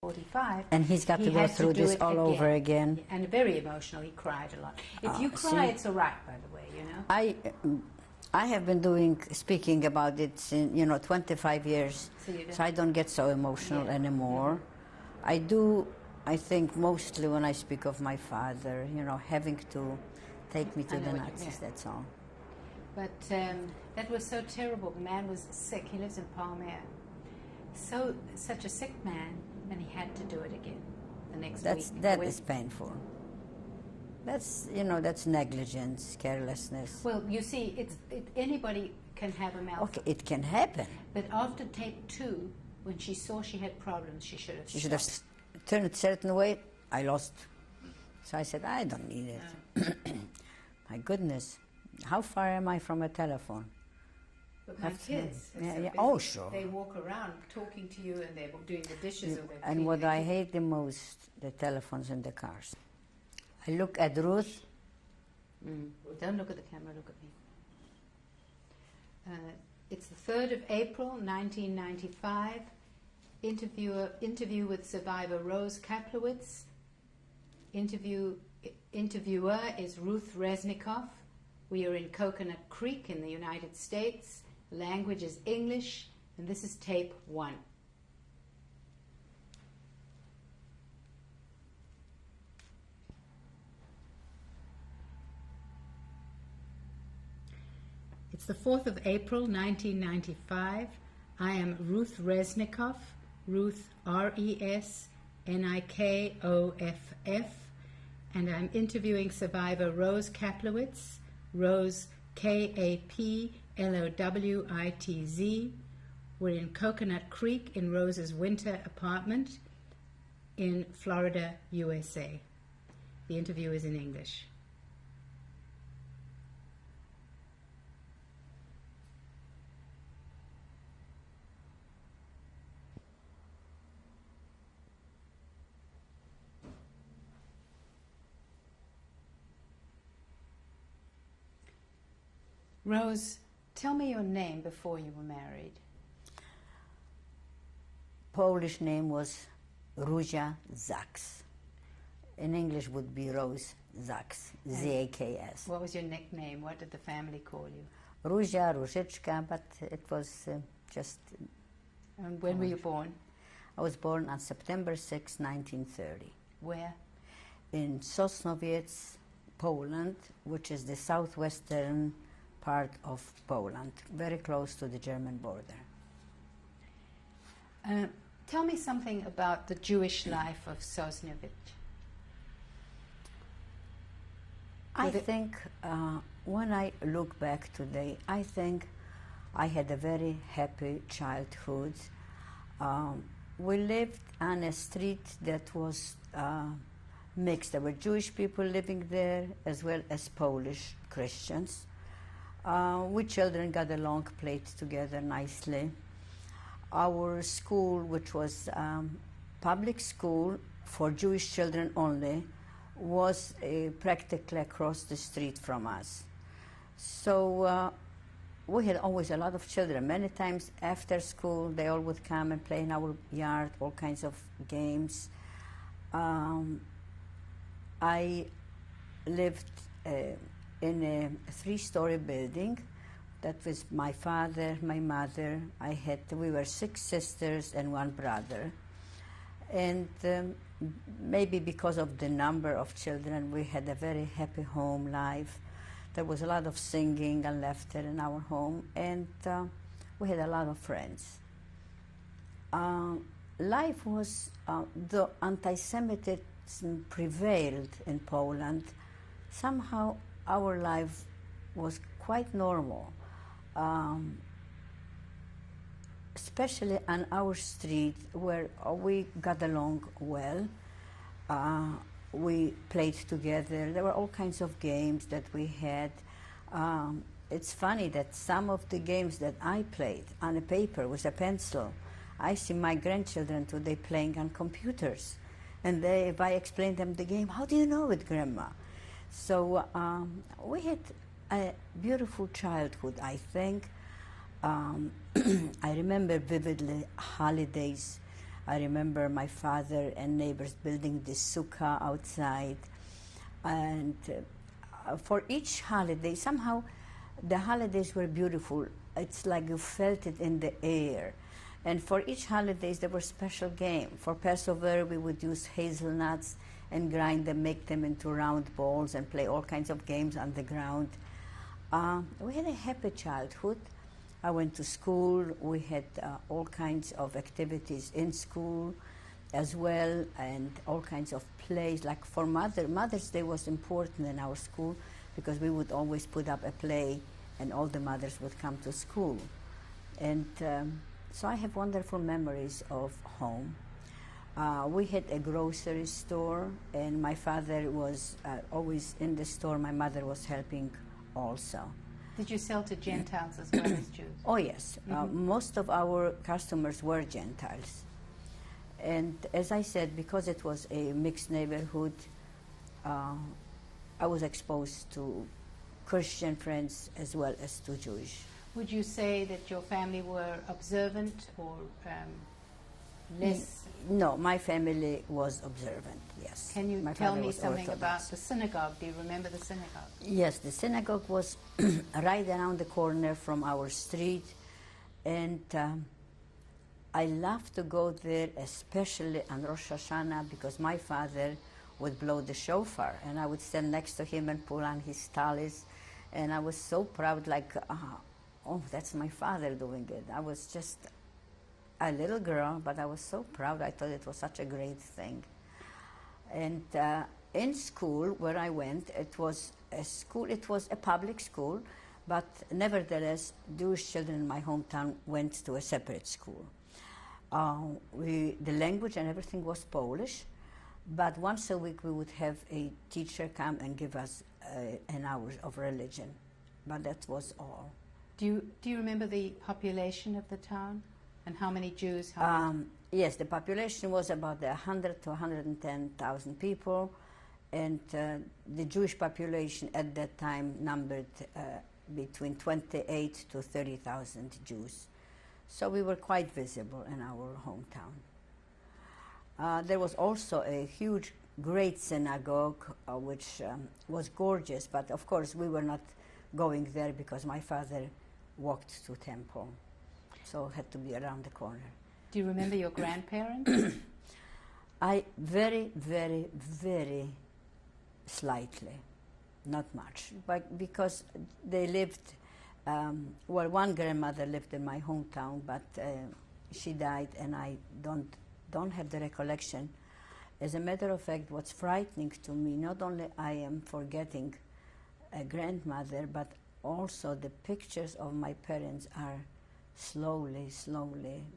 45. And he's got to go through this all over again. And very emotional. He cried a lot. If you cry, it's all right, by the way, you know. I have been speaking about it since, 25 years, so I don't get so emotional anymore. I do, I think, mostly when I speak of my father, having to take me to the Nazis, that's all. But that was so terrible. The man was sick. He lives in Palmyra. Such a sick man, and he had to do it again the next week. That is painful. That's, that's negligence, carelessness. Well, you see, anybody can have a malfunction. Okay, it can happen. But after tape 2, when she saw she had problems, she should have turned a certain way. I lost. So I said, I don't need it. My goodness, how far am I from a telephone? But my kids, oh, sure. They walk around talking to you, and they're doing the dishes. And what I hate the most, the telephones in the cars. I look at Ruth. Don't look at the camera, look at me. It's the 3rd of April, 1995. Interview with survivor Rose Kaplovitz. Interviewer is Ruth Resnikoff. We are in Coconut Creek in the United States. Language is English, and this is tape 1. It's the 4th of April, 1995. I am Ruth Resnikoff, Ruth R-E-S-N-I-K-O-F-F, and I'm interviewing survivor Rose Kaplovitz, Rose K-A-P-L-O-W-I-T-Z. We're in Coconut Creek in Rose's winter apartment in Florida, USA. The interview is in English. Rose, tell me your name before you were married. Polish name was Róża Zaks. In English would be Rose Zaks, Z-A-K-S. What was your nickname? What did the family call you? Róża, Różyczka, but it was just... And when were you born? I was born on September 6, 1930. Where? In Sosnowiec, Poland, which is the southwestern part of Poland, very close to the German border. Tell me something about the Jewish life of Sosnowiec. I think when I look back today, I think I had a very happy childhood. We lived on a street that was mixed. There were Jewish people living there as well as Polish Christians. We children got along, played together nicely. Our school, which was public school for Jewish children only, was practically across the street from us. So we had always a lot of children. Many times after school, they all would come and play in our yard, all kinds of games. I lived in a 3-story building. That was my father, my mother. We were 6 sisters and 1 brother. And maybe because of the number of children, we had a very happy home life. There was a lot of singing and laughter in our home, and we had a lot of friends. Life was, though anti-Semitism prevailed in Poland, somehow our life was quite normal. Especially on our street, where we got along well. We played together. There were all kinds of games that we had. It's funny that some of the games that I played on a paper with a pencil, I see my grandchildren today playing on computers. And if I explain them the game, how do you know it, Grandma? So we had a beautiful childhood, I think. I remember vividly holidays. I remember my father and neighbors building this sukkah outside. And for each holiday, somehow the holidays were beautiful. It's like you felt it in the air. And for each holidays, there were special games. For Passover, we would use hazelnuts and grind them, make them into round balls, and play all kinds of games on the ground. We had a happy childhood. I went to school. We had all kinds of activities in school as well, and all kinds of plays. Like for Mother's Day was important in our school because we would always put up a play and all the mothers would come to school. And so I have wonderful memories of home. We had a grocery store, and my father was always in the store. My mother was helping also. Did you sell to Gentiles as well as Jews? Oh, yes. Most of our customers were Gentiles. And as I said, because it was a mixed neighborhood, I was exposed to Christian friends as well as to Jewish. Would you say that your family were observant or less? No, my family was observant, yes. Can you my tell father me was something Orthodox. about the synagogue? Do you remember the synagogue? Yes, the synagogue was right around the corner from our street, and I loved to go there, especially on Rosh Hashanah, because my father would blow the shofar, and I would stand next to him and pull on his talis, and I was so proud, like, oh, that's my father doing it. I was just a little girl, but I was so proud. I thought it was such a great thing. And in school where I went, it was a public school, but nevertheless, Jewish children in my hometown went to a separate school. The language and everything was Polish, but once a week we would have a teacher come and give us an hour of religion, but that was all. Do you remember the population of the town and how many Jews? Yes, the population was about 100 to 110,000 people, and the Jewish population at that time numbered between 28 to 30,000 Jews. So we were quite visible in our hometown. There was also a huge, great synagogue, which was gorgeous, but of course we were not going there because my father walked to temple, so had to be around the corner. Do you remember your grandparents? I very, very, very slightly, not much, but because they lived. Well, one grandmother lived in my hometown, but she died, and I don't have the recollection. As a matter of fact, what's frightening to me, not only I am forgetting a grandmother, but also the pictures of my parents are slowly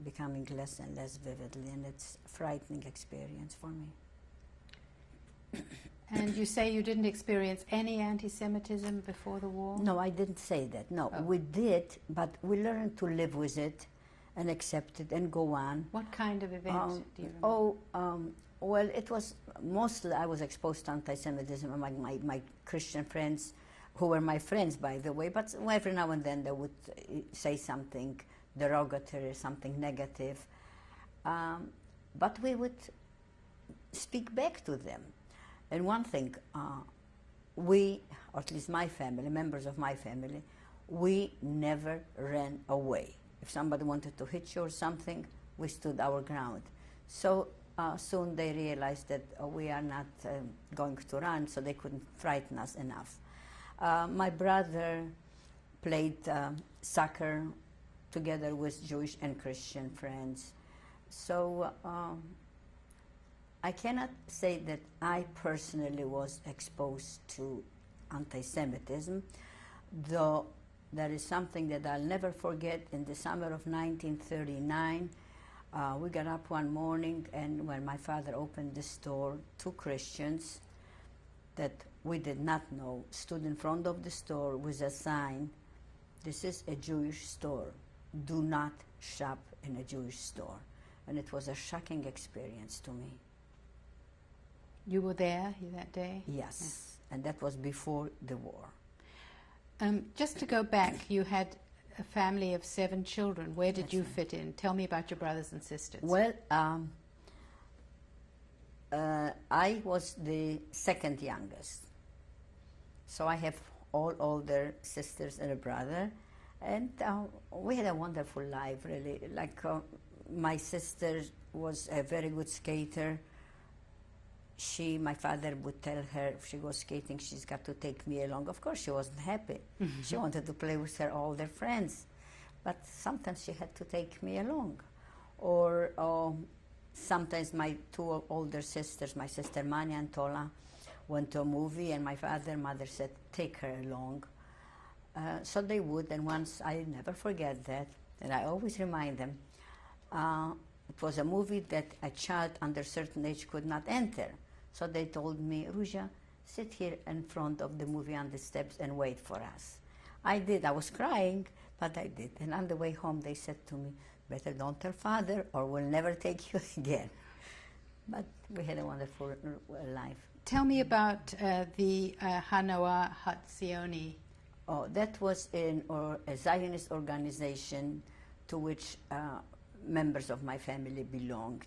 becoming less and less vividly, and it's a frightening experience for me. And you say you didn't experience any anti-Semitism before the war? No, I didn't say that. No, Oh. we did, but we learned to live with it and accept it and go on. What kind of event do you remember? Well, it was mostly I was exposed to anti-Semitism among my Christian friends, who were my friends, by the way, but every now and then they would say something derogatory, something negative. But we would speak back to them. And one thing, we, or at least my family, members of my family, we never ran away. If somebody wanted to hit you or something, we stood our ground. So soon they realized that we are not going to run, so they couldn't frighten us enough. My brother played soccer together with Jewish and Christian friends. So I cannot say that I personally was exposed to anti-Semitism, though there is something that I'll never forget. In the summer of 1939, we got up one morning, and when my father opened the store, two Christians that we did not know stood in front of the store with a sign, "This is a Jewish store. Do not shop in a Jewish store." And it was a shocking experience to me. You were there that day? Yes, and that was before the war. Just to go back, you had a family of 7 children. Where did That's you right. fit in? Tell me about your brothers and sisters. Well, I was the second youngest. So I have all older sisters and a brother. And we had a wonderful life, really. Like, my sister was a very good skater. My father would tell her if she goes skating, she's got to take me along. Of course, she wasn't happy. She wanted to play with her older friends. But sometimes she had to take me along. Or sometimes my two older sisters, my sister Manya and Tola, went to a movie, and my father and mother said, take her along. So they would, and once, I never forget that, and I always remind them, it was a movie that a child under a certain age could not enter. So they told me, Ruja, sit here in front of the movie on the steps and wait for us. I did. I was crying, but I did. And on the way home, they said to me, better don't tell father or we'll never take you again. But we had a wonderful life. Tell me about the Hanoah Hatzioni. Oh, that was a Zionist organization to which members of my family belonged.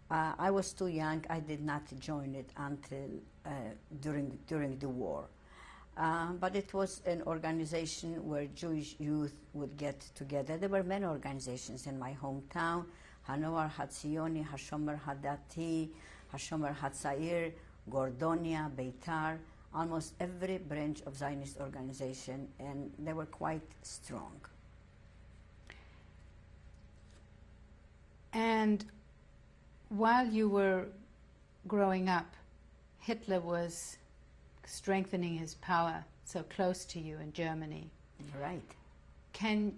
I was too young. I did not join it until during the war. But it was an organization where Jewish youth would get together. There were many organizations in my hometown: Hanoah Hatzioni, Hashomer Hadati, Hashomer Hatzair, Gordonia, Beitar, almost every branch of Zionist organization, and they were quite strong. And while you were growing up, Hitler was strengthening his power so close to you in Germany. Right. Can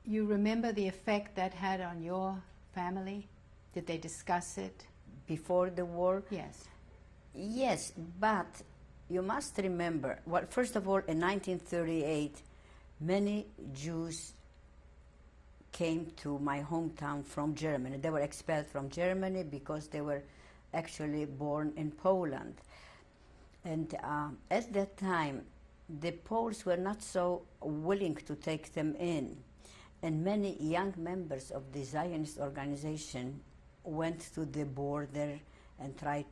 you remember the effect that had on your family? Did they discuss it? Before the war? Yes. Yes, but you must remember, well, first of all, in 1938, many Jews came to my hometown from Germany. They were expelled from Germany because they were actually born in Poland. And at that time, the Poles were not so willing to take them in. And many young members of the Zionist organization went to the border and tried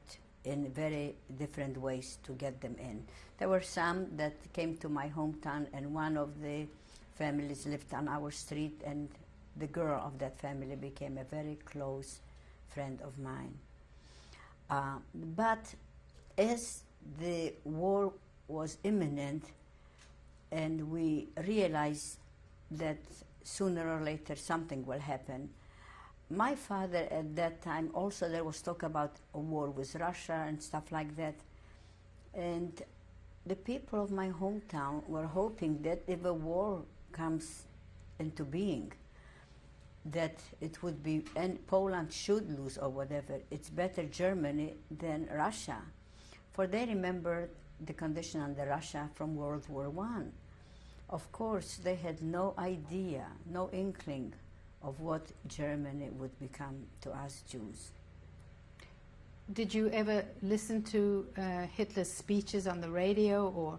in very different ways to get them in. There were some that came to my hometown, and one of the families lived on our street, and the girl of that family became a very close friend of mine. But as the war was imminent, and we realized that sooner or later something will happen, my father at that time, also there was talk about a war with Russia and stuff like that. And the people of my hometown were hoping that if a war comes into being, that it would be, and Poland should lose or whatever, it's better Germany than Russia. For they remember the condition under Russia from World War I. Of course, they had no idea, no inkling of what Germany would become to us Jews. Did you ever listen to Hitler's speeches on the radio, or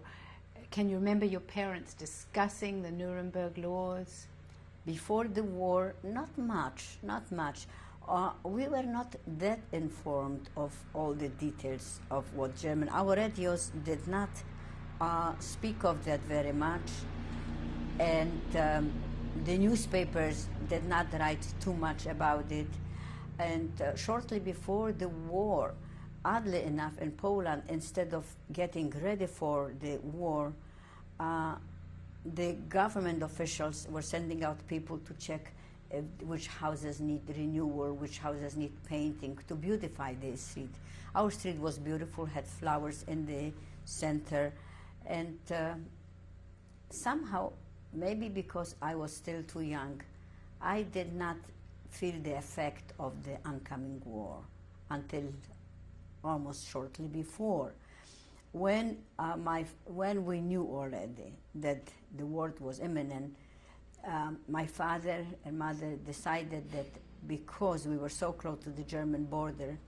can you remember your parents discussing the Nuremberg laws? Before the war, not much. We were not that informed of all the details of what German. Our radios did not speak of that very much, and the newspapers did not write too much about it. And shortly before the war, oddly enough, in Poland, instead of getting ready for the war, the government officials were sending out people to check which houses need renewal, which houses need painting, to beautify the street. Our street was beautiful, had flowers in the center, and somehow, maybe because I was still too young, I did not feel the effect of the oncoming war until almost shortly before. When we knew already that the war was imminent, my father and mother decided that because we were so close to the German border,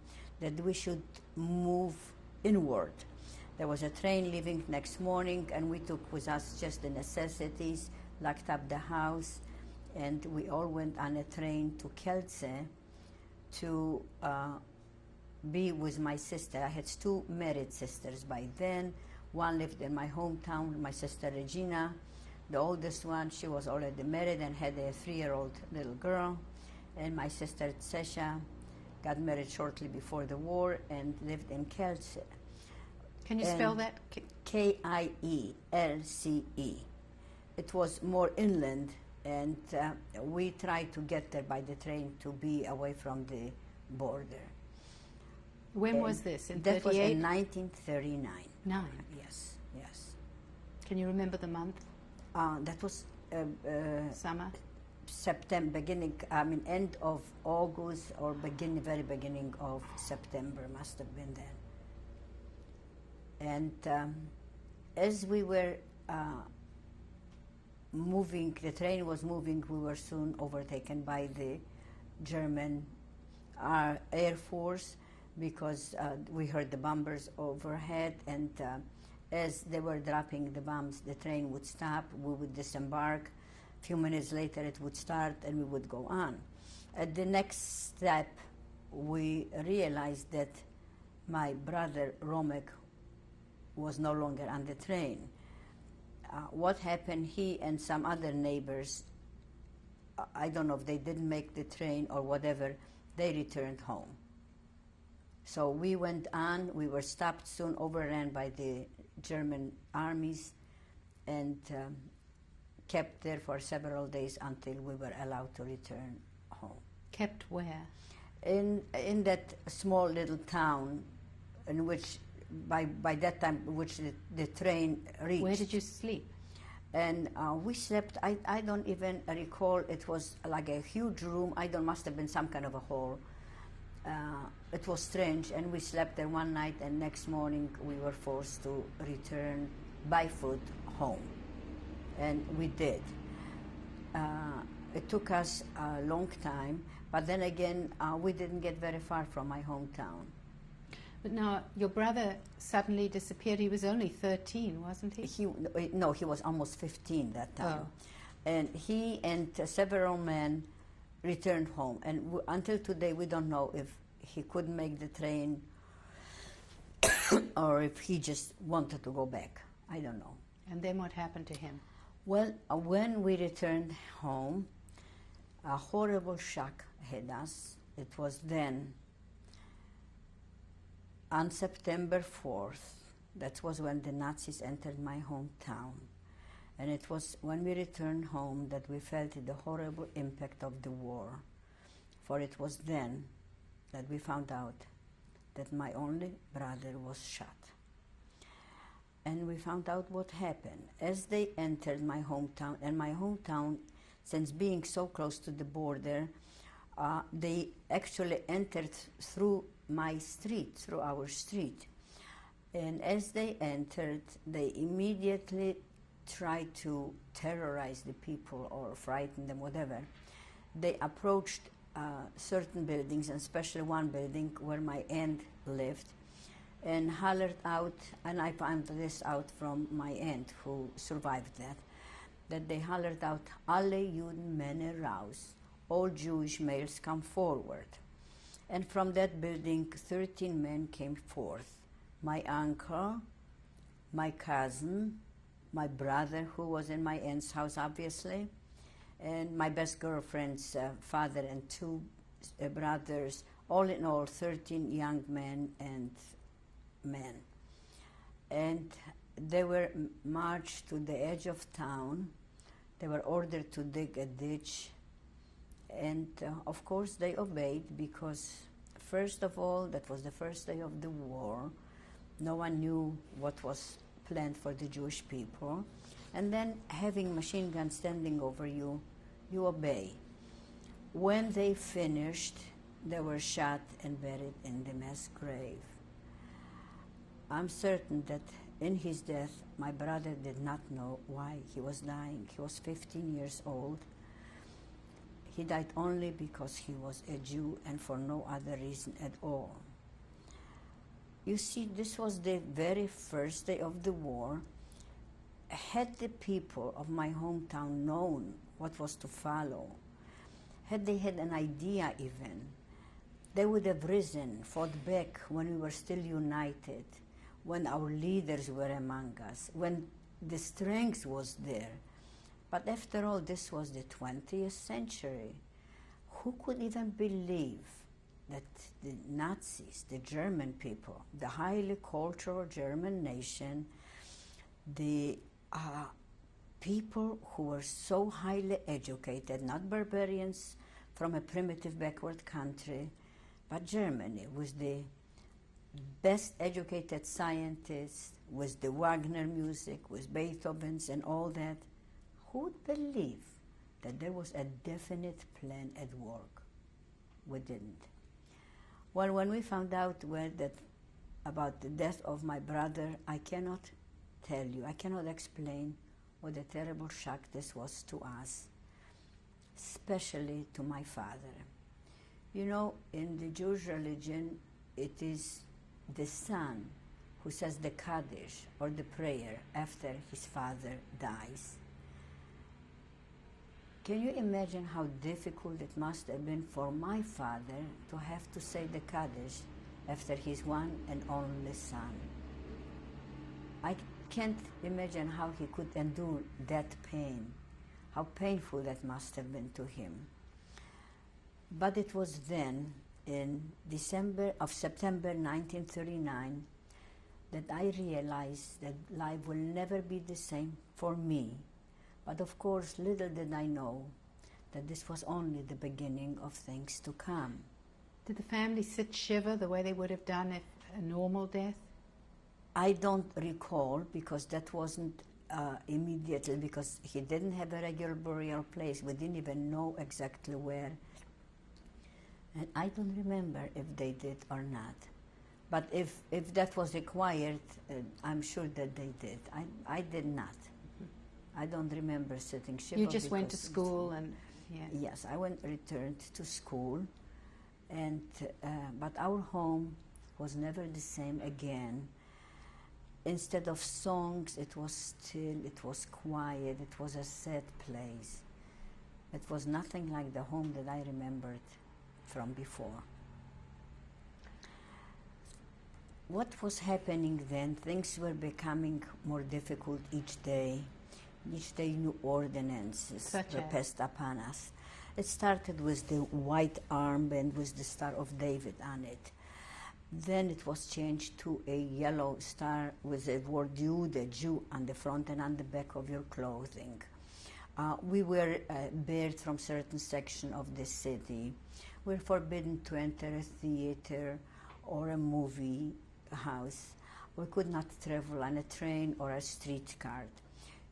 that we should move inward. There was a train leaving next morning, and we took with us just the necessities, locked up the house, and we all went on a train to Kielce to be with my sister. I had two married sisters by then. One lived in my hometown, my sister Regina. The oldest one, she was already married and had a 3-year-old little girl. And my sister Tsesha got married shortly before the war and lived in Kielce. Can you spell that? Kielce. It was more inland, and we tried to get there by the train to be away from the border. When was this? In that 38? was in 1939. 9. Yes, yes. Can you remember the month? That was Summer? September, end of August or very beginning of September must have been then. And as we were moving, the train was moving, we were soon overtaken by the German Air Force, because we heard the bombers overhead, and as they were dropping the bombs, the train would stop, we would disembark. A few minutes later it would start and we would go on. At the next step, we realized that my brother Romek was no longer on the train. What happened, he and some other neighbors, I don't know if they didn't make the train or whatever, they returned home. So we went on, we were stopped, soon overran by the German armies, and kept there for several days until we were allowed to return home. Kept where? In that small little town in which, by that time, which the train reached. Where did you sleep? And we slept, I don't even recall, it was like a huge room, must have been some kind of a hall. It was strange, and we slept there one night, and next morning we were forced to return by foot home. And we did. It took us a long time, but then again, we didn't get very far from my hometown. But now, your brother suddenly disappeared. He was only 13, wasn't he? He was almost 15 that time. Oh. And he and several men returned home. And until today, we don't know if he couldn't make the train or if he just wanted to go back. I don't know. And then what happened to him? Well, when we returned home, a horrible shock hit us. It was then, on September 4th, that was when the Nazis entered my hometown. And it was when we returned home that we felt the horrible impact of the war. For it was then that we found out that my only brother was shot. And we found out what happened. As they entered my hometown, and my hometown, since being so close to the border, they actually entered through my street, through our street. And as they entered, they immediately tried to terrorize the people or frighten them, whatever. They approached certain buildings, and especially one building where my aunt lived, and hollered out, and I found this out from my aunt who survived that they hollered out, "Alle Juden Männer raus," all Jewish males come forward. And from that building, 13 men came forth. My uncle, my cousin, my brother, who was in my aunt's house, obviously, and my best girlfriend's father and two brothers, all in all, 13 young men and men. And they were marched to the edge of town. They were ordered to dig a ditch. And of course they obeyed, because first of all, that was the first day of the war. No one knew what was planned for the Jewish people. And then having machine guns standing over you, you obey. When they finished, they were shot and buried in the mass grave. I'm certain that in his death, my brother did not know why he was dying. He was 15 years old. He died only because he was a Jew and for no other reason at all. You see, this was the very first day of the war. Had the people of my hometown known what was to follow, had they had an idea even, they would have risen, fought back when we were still united, when our leaders were among us, when the strength was there. But after all, this was the 20th century. Who could even believe that the Nazis, the German people, the highly cultural German nation, the people who were so highly educated, not barbarians from a primitive backward country, but Germany, with the best educated scientists, with the Wagner music, with Beethoven's and all that, who would believe that there was a definite plan at work? We didn't. Well, when we found out about the death of my brother, I cannot tell you, I cannot explain what a terrible shock this was to us, especially to my father. You know, in the Jewish religion, it is the son who says the Kaddish or the prayer after his father dies. Can you imagine how difficult it must have been for my father to have to say the Kaddish after his one and only son? I can't imagine how he could endure that pain, how painful that must have been to him. But it was then, in September 1939, that I realized that life will never be the same for me. But of course, little did I know that this was only the beginning of things to come. Did the family sit shiva the way they would have done at a normal death? I don't recall, because that wasn't immediately, because he didn't have a regular burial place. We didn't even know exactly where. And I don't remember if they did or not. But if that was required, I'm sure that they did. I did not. I don't remember sitting shiva. You just went to school and, yeah. Yes, I returned to school, and but our home was never the same again. Instead of songs, it was still, it was quiet, it was a sad place. It was nothing like the home that I remembered from before. What was happening then? Things were becoming more difficult each day. Each day new ordinances were passed upon us. It started with the white armband with the Star of David on it. Then it was changed to a yellow star with the word Jew on the front and on the back of your clothing. We were barred from certain section of the city. We were forbidden to enter a theater or a movie house. We could not travel on a train or a streetcar.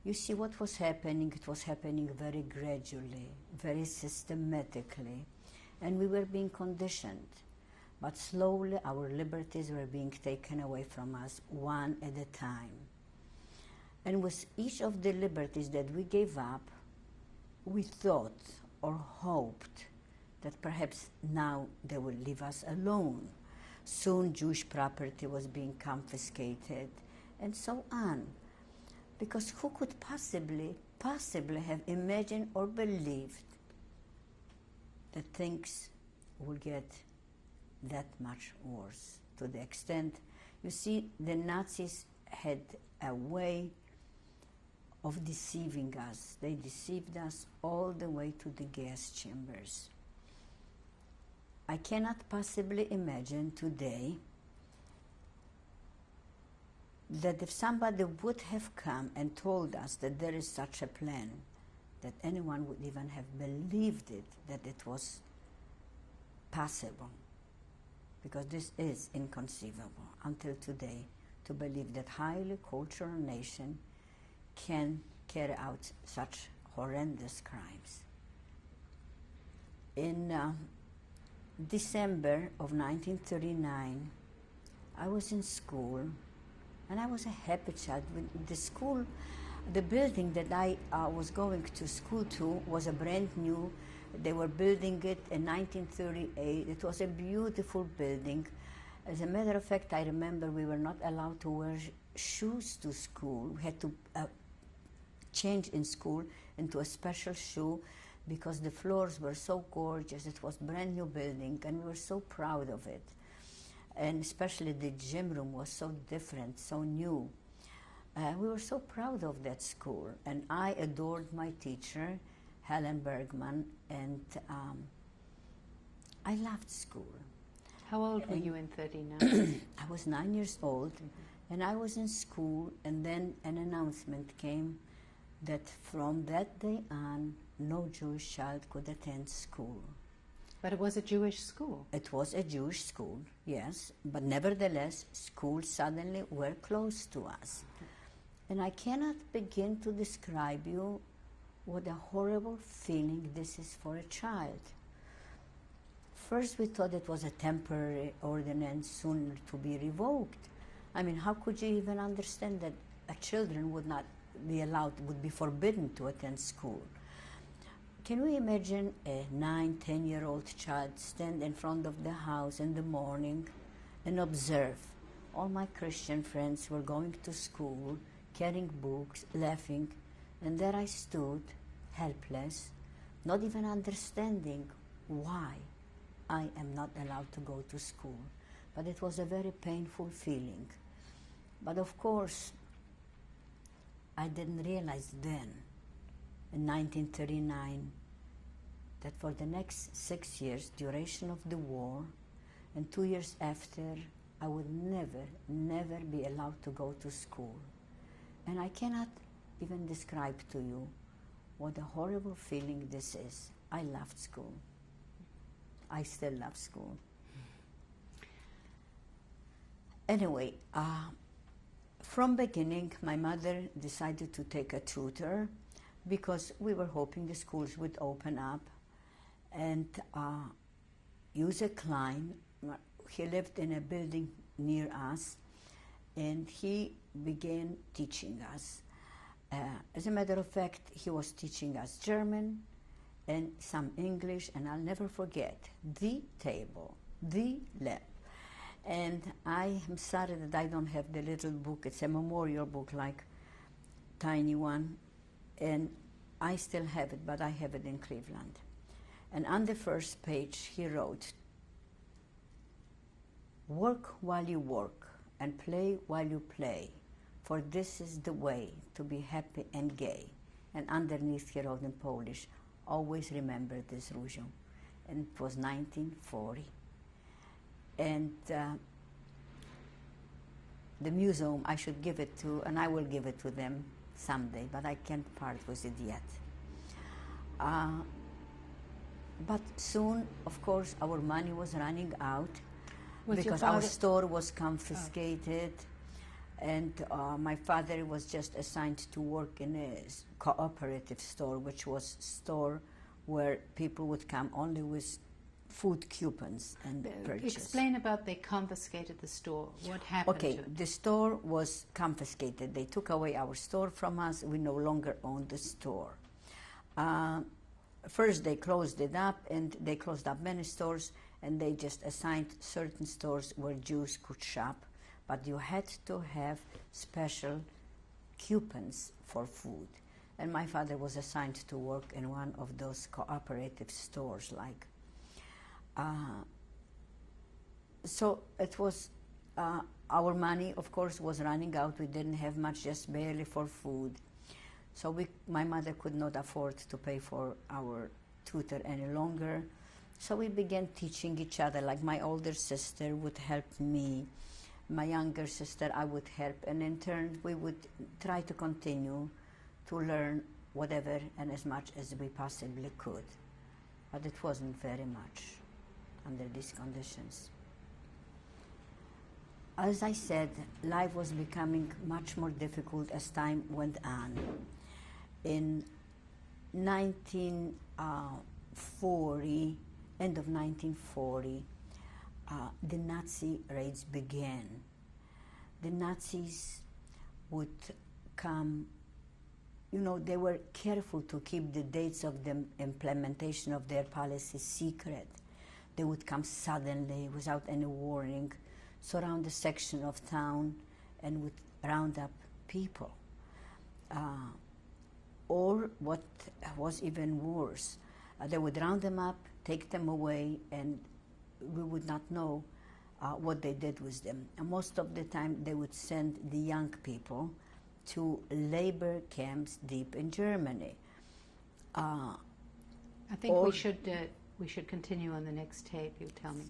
You see what was happening? It was happening very gradually, very systematically, and we were being conditioned. But slowly our liberties were being taken away from us one at a time. And with each of the liberties that we gave up, we thought or hoped that perhaps now they will leave us alone. Soon Jewish property was being confiscated, and so on. Because who could possibly have imagined or believed that things will get that much worse, to the extent, you see, the Nazis had a way of deceiving us. They deceived us all the way to the gas chambers. I cannot possibly imagine today that if somebody would have come and told us that there is such a plan, that anyone would even have believed it, that it was possible. Because this is inconceivable until today, to believe that highly cultural nation can carry out such horrendous crimes. In December of 1939, I was in school, and I was a happy child. The school, the building that I was going to school to was a brand new. They were building it in 1938. It was a beautiful building. As a matter of fact, I remember we were not allowed to wear shoes to school. We had to change in school into a special shoe because the floors were so gorgeous. It was a brand new building, and we were so proud of it. And especially the gym room was so different, so new. We were so proud of that school, and I adored my teacher, Helen Bergman, and I loved school. How old were you in 39? I was 9 years old, and I was in school, and then an announcement came that from that day on, no Jewish child could attend school. But it was a Jewish school. It was a Jewish school, yes, but nevertheless, schools suddenly were closed to us. And I cannot begin to describe you what a horrible feeling this is for a child. First, we thought it was a temporary ordinance, soon to be revoked. I mean, how could you even understand that children would not be allowed, would be forbidden to attend school? Can we imagine a 9, 10-year-old child stand in front of the house in the morning and observe all my Christian friends were going to school, carrying books, laughing, and there I stood, helpless, not even understanding why I am not allowed to go to school. But it was a very painful feeling. But of course, I didn't realize then, in 1939, that for the next 6 years, duration of the war, and 2 years after, I would never be allowed to go to school. And I cannot even describe to you what a horrible feeling this is. I loved school. I still love school. Anyway, from beginning, my mother decided to take a tutor because we were hoping the schools would open up. And Yusef Klein, he lived in a building near us, and he began teaching us. As a matter of fact, he was teaching us German and some English, and I'll never forget the table, the lab. And I am sorry that I don't have the little book. It's a memorial book, like tiny one, and I still have it, but I have it in Cleveland. And on the first page, he wrote, "Work while you work, and play while you play, for this is the way to be happy and gay." And underneath he wrote in Polish, "Always remember this, Rózio." And it was 1940. And the museum, I should give it to, and I will give it to them someday, but I can't part with it yet. But soon, of course, our money was running out because our store was confiscated, and my father was just assigned to work in a cooperative store, which was a store where people would come only with food coupons and purchase. Explain about they confiscated the store. What happened to it? The store was confiscated. They took away our store from us. We no longer owned the store. First, they closed it up, and they closed up many stores, and they just assigned certain stores where Jews could shop, but you had to have special coupons for food. And my father was assigned to work in one of those cooperative stores, like. So it was, our money, of course, was running out. We didn't have much, just barely for food. So my mother could not afford to pay for our tutor any longer. So we began teaching each other, like my older sister would help me, my younger sister I would help, and in turn we would try to continue to learn whatever and as much as we possibly could. But it wasn't very much under these conditions. As I said, life was becoming much more difficult as time went on. In 1940, end of 1940, the Nazi raids began. The Nazis would come, they were careful to keep the dates of the implementation of their policy secret. They would come suddenly, without any warning, surround a section of town, and would round up people. Or what was even worse, They would round them up, take them away, and we would not know what they did with them. And most of the time, they would send the young people to labor camps deep in Germany. I think we should continue on the next tape. You tell me.